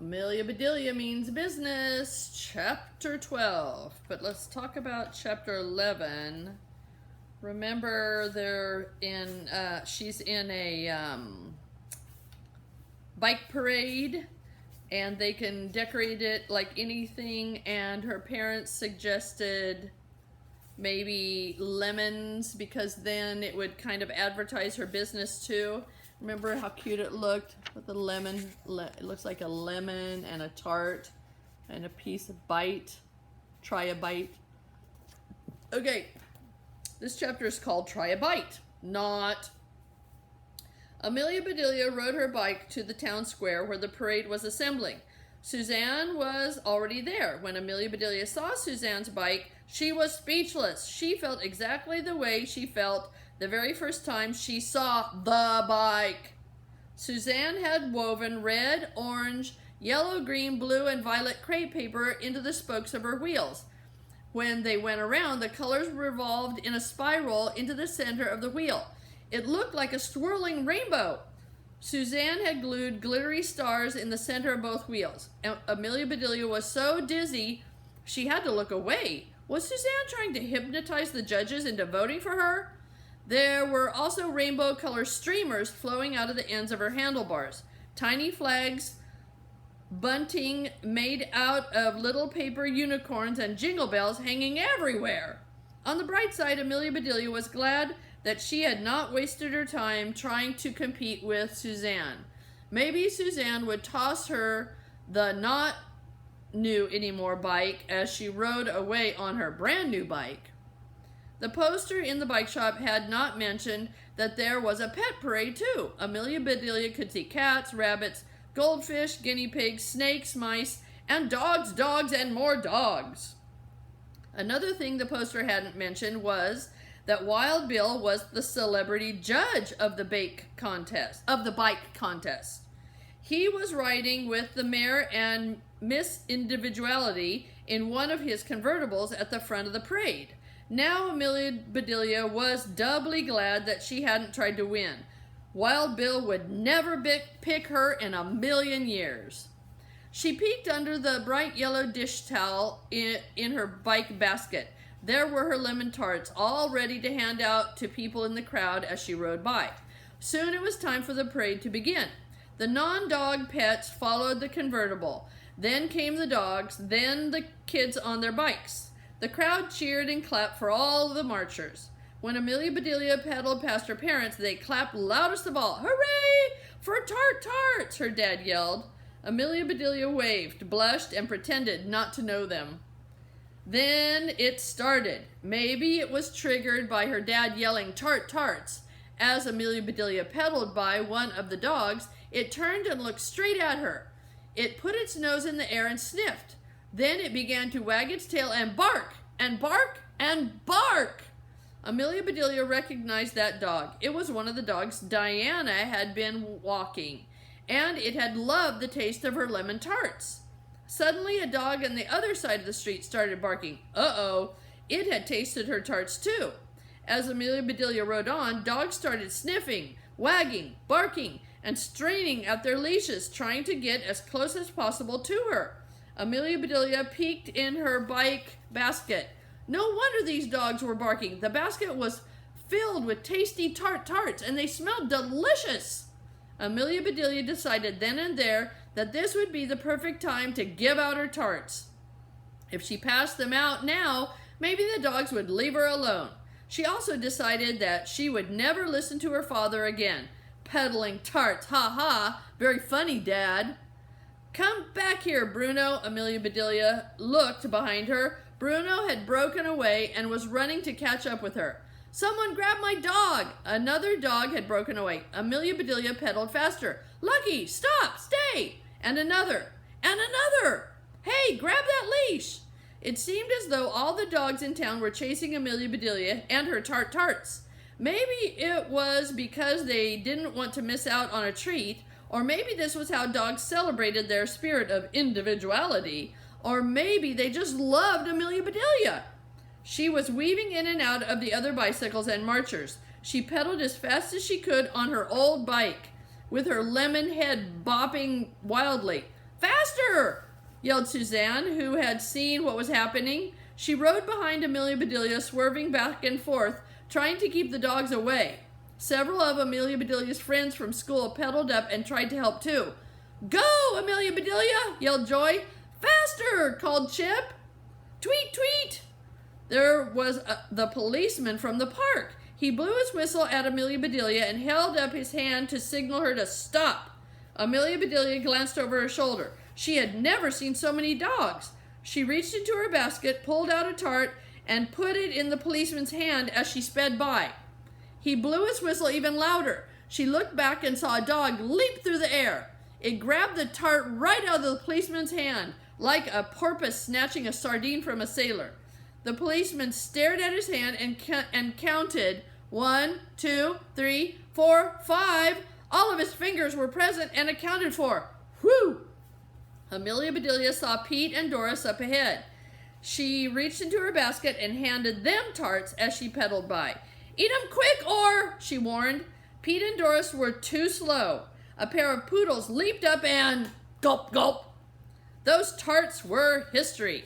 Amelia Bedelia means business, chapter 12. But let's talk about chapter 11. Remember, she's in a bike parade, and they can decorate it like anything, and her parents suggested maybe lemons, because then it would kind of advertise her business too. Remember how cute it looked with the lemon? It looks like a lemon and a tart and a piece of bite. Try a bite. Okay, this chapter is called Try a Bite, not. Amelia Bedelia rode her bike to the town square where the parade was assembling. Suzanne was already there. When Amelia Bedelia saw Suzanne's bike, she was speechless. She felt exactly the way she felt the very first time she saw the bike. Suzanne had woven red, orange, yellow, green, blue, and violet crepe paper into the spokes of her wheels. When they went around, the colors revolved in a spiral into the center of the wheel. It looked like a swirling rainbow. Suzanne had glued glittery stars in the center of both wheels. Amelia Bedelia was so dizzy she had to look away. Was Suzanne trying to hypnotize the judges into voting for her? There were also rainbow-colored streamers flowing out of the ends of her handlebars. Tiny flags, bunting made out of little paper unicorns, and jingle bells hanging everywhere. On the bright side, Amelia Bedelia was glad that she had not wasted her time trying to compete with Suzanne. Maybe Suzanne would toss her the not new anymore bike as she rode away on her brand new bike. The poster in the bike shop had not mentioned that there was a pet parade too. Amelia Bedelia could see cats, rabbits, goldfish, guinea pigs, snakes, mice, and dogs, and more dogs. Another thing the poster hadn't mentioned was that Wild Bill was the celebrity judge of the bike contest. He was riding with the mayor and Miss Individuality in one of his convertibles at the front of the parade. Now Amelia Bedelia was doubly glad that she hadn't tried to win. Wild Bill would never pick her in a million years. She peeked under the bright yellow dish towel in her bike basket. There were her lemon tarts, all ready to hand out to people in the crowd as she rode by. Soon it was time for the parade to begin. The non-dog pets followed the convertible. Then came the dogs, then the kids on their bikes. The crowd cheered and clapped for all the marchers. When Amelia Bedelia pedaled past her parents, they clapped loudest of all. "Hooray for tarts!" her dad yelled. Amelia Bedelia waved, blushed, and pretended not to know them. Then it started. Maybe it was triggered by her dad yelling tarts. As Amelia Bedelia pedaled by one of the dogs, it turned and looked straight at her. It put its nose in the air and sniffed. Then it began to wag its tail and bark, and bark, and bark. Amelia Bedelia recognized that dog. It was one of the dogs Diana had been walking, and it had loved the taste of her lemon tarts. Suddenly, a dog on the other side of the street started barking. Uh-oh, it had tasted her tarts too. As Amelia Bedelia rode on, dogs started sniffing, wagging, barking, and straining at their leashes, trying to get as close as possible to her. Amelia Bedelia peeked in her bike basket. No wonder these dogs were barking. The basket was filled with tasty tarts, and they smelled delicious. Amelia Bedelia decided then and there that this would be the perfect time to give out her tarts. If she passed them out now, maybe the dogs would leave her alone. She also decided that she would never listen to her father again. Peddling tarts, ha ha, very funny, Dad. "Come back here, Bruno." Amelia Bedelia looked behind her. Bruno had broken away and was running to catch up with her. "Someone grab my dog!" Another dog had broken away. Amelia Bedelia pedaled faster. "Lucky, stop, stay!" And another, and another. "Hey, grab that leash!" It seemed as though all the dogs in town were chasing Amelia Bedelia and her tarts. Maybe it was because they didn't want to miss out on a treat, or maybe this was how dogs celebrated their spirit of individuality, or maybe they just loved Amelia Bedelia. She was weaving in and out of the other bicycles and marchers. She pedaled as fast as she could on her old bike, with her lemon head bopping wildly. Faster! Yelled Suzanne, who had seen what was happening. She rode behind Amelia Bedelia, swerving back and forth, trying to keep the dogs away. Several of Amelia Bedelia's friends from school pedaled up and tried to help too. Go, Amelia Bedelia! Yelled Joy. Faster! Called Chip. Tweet, tweet! There was the policeman from the park. He blew his whistle at Amelia Bedelia and held up his hand to signal her to stop. Amelia Bedelia glanced over her shoulder. She had never seen so many dogs. She reached into her basket, pulled out a tart, and put it in the policeman's hand as she sped by. He blew his whistle even louder. She looked back and saw a dog leap through the air. It grabbed the tart right out of the policeman's hand, like a porpoise snatching a sardine from a sailor. The policeman stared at his hand and counted 1, 2, 3, 4, 5. All of his fingers were present and accounted for. Whew! Amelia Bedelia saw Pete and Doris up ahead. She reached into her basket and handed them tarts as she pedaled by. Eat 'em quick, or, she warned. Pete and Doris were too slow. A pair of poodles leaped up and gulp, gulp. Those tarts were history.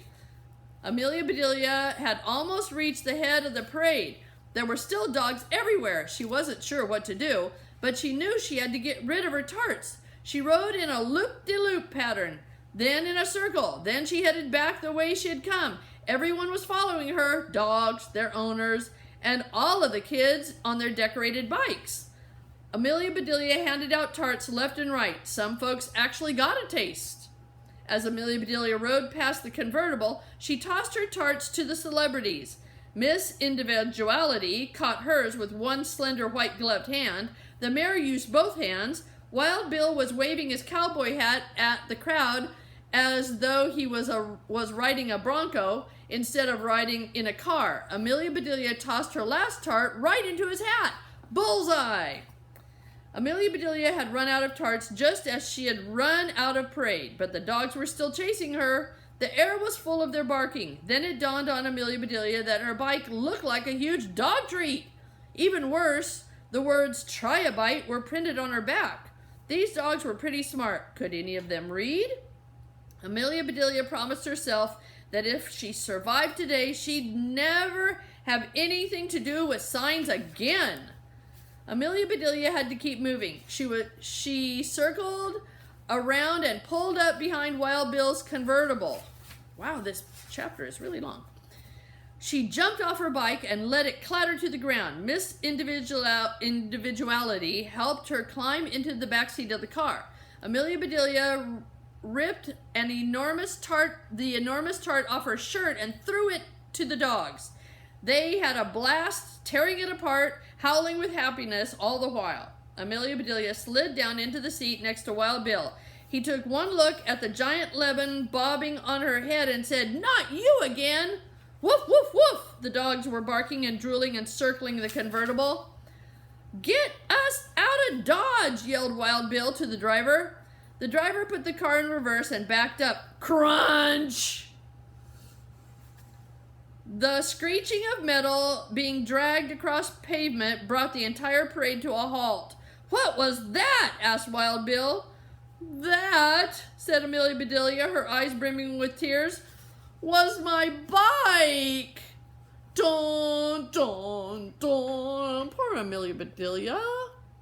Amelia Bedelia had almost reached the head of the parade. There were still dogs everywhere. She wasn't sure what to do, but she knew she had to get rid of her tarts. She rode in a loop-de-loop pattern, then in a circle. Then she headed back the way she had come. Everyone was following her, dogs, their owners, and all of the kids on their decorated bikes. Amelia Bedelia handed out tarts left and right. Some folks actually got a taste. As Amelia Bedelia rode past the convertible, she tossed her tarts to the celebrities. Miss Individuality caught hers with one slender white-gloved hand. The mayor used both hands. Wild Bill was waving his cowboy hat at the crowd as though he was riding a bronco instead of riding in a car. Amelia Bedelia tossed her last tart right into his hat. Bullseye! Amelia Bedelia had run out of tarts just as she had run out of parade, but the dogs were still chasing her. The air was full of their barking. Then it dawned on Amelia Bedelia that her bike looked like a huge dog treat. Even worse, the words "try a bite" were printed on her back. These dogs were pretty smart. Could any of them read? Amelia Bedelia promised herself that if she survived today, she'd never have anything to do with signs again. Amelia Bedelia had to keep moving. She circled around and pulled up behind Wild Bill's convertible. Wow, this chapter is really long. She jumped off her bike and let it clatter to the ground. Miss Individuality helped her climb into the backseat of the car. Amelia Bedelia ripped the enormous tart off her shirt and threw it to the dogs. They had a blast, tearing it apart, howling with happiness all the while. Amelia Bedelia slid down into the seat next to Wild Bill. He took one look at the giant lemon bobbing on her head and said, "Not you again!" Woof, woof, woof! The dogs were barking and drooling and circling the convertible. "Get us out of Dodge!" yelled Wild Bill to the driver. The driver put the car in reverse and backed up. Crunch! The screeching of metal being dragged across pavement brought the entire parade to a halt. "What was that?" asked Wild Bill. "That," said Amelia Bedelia, her eyes brimming with tears, "was my bike." Dun, dun, dun. Poor Amelia Bedelia.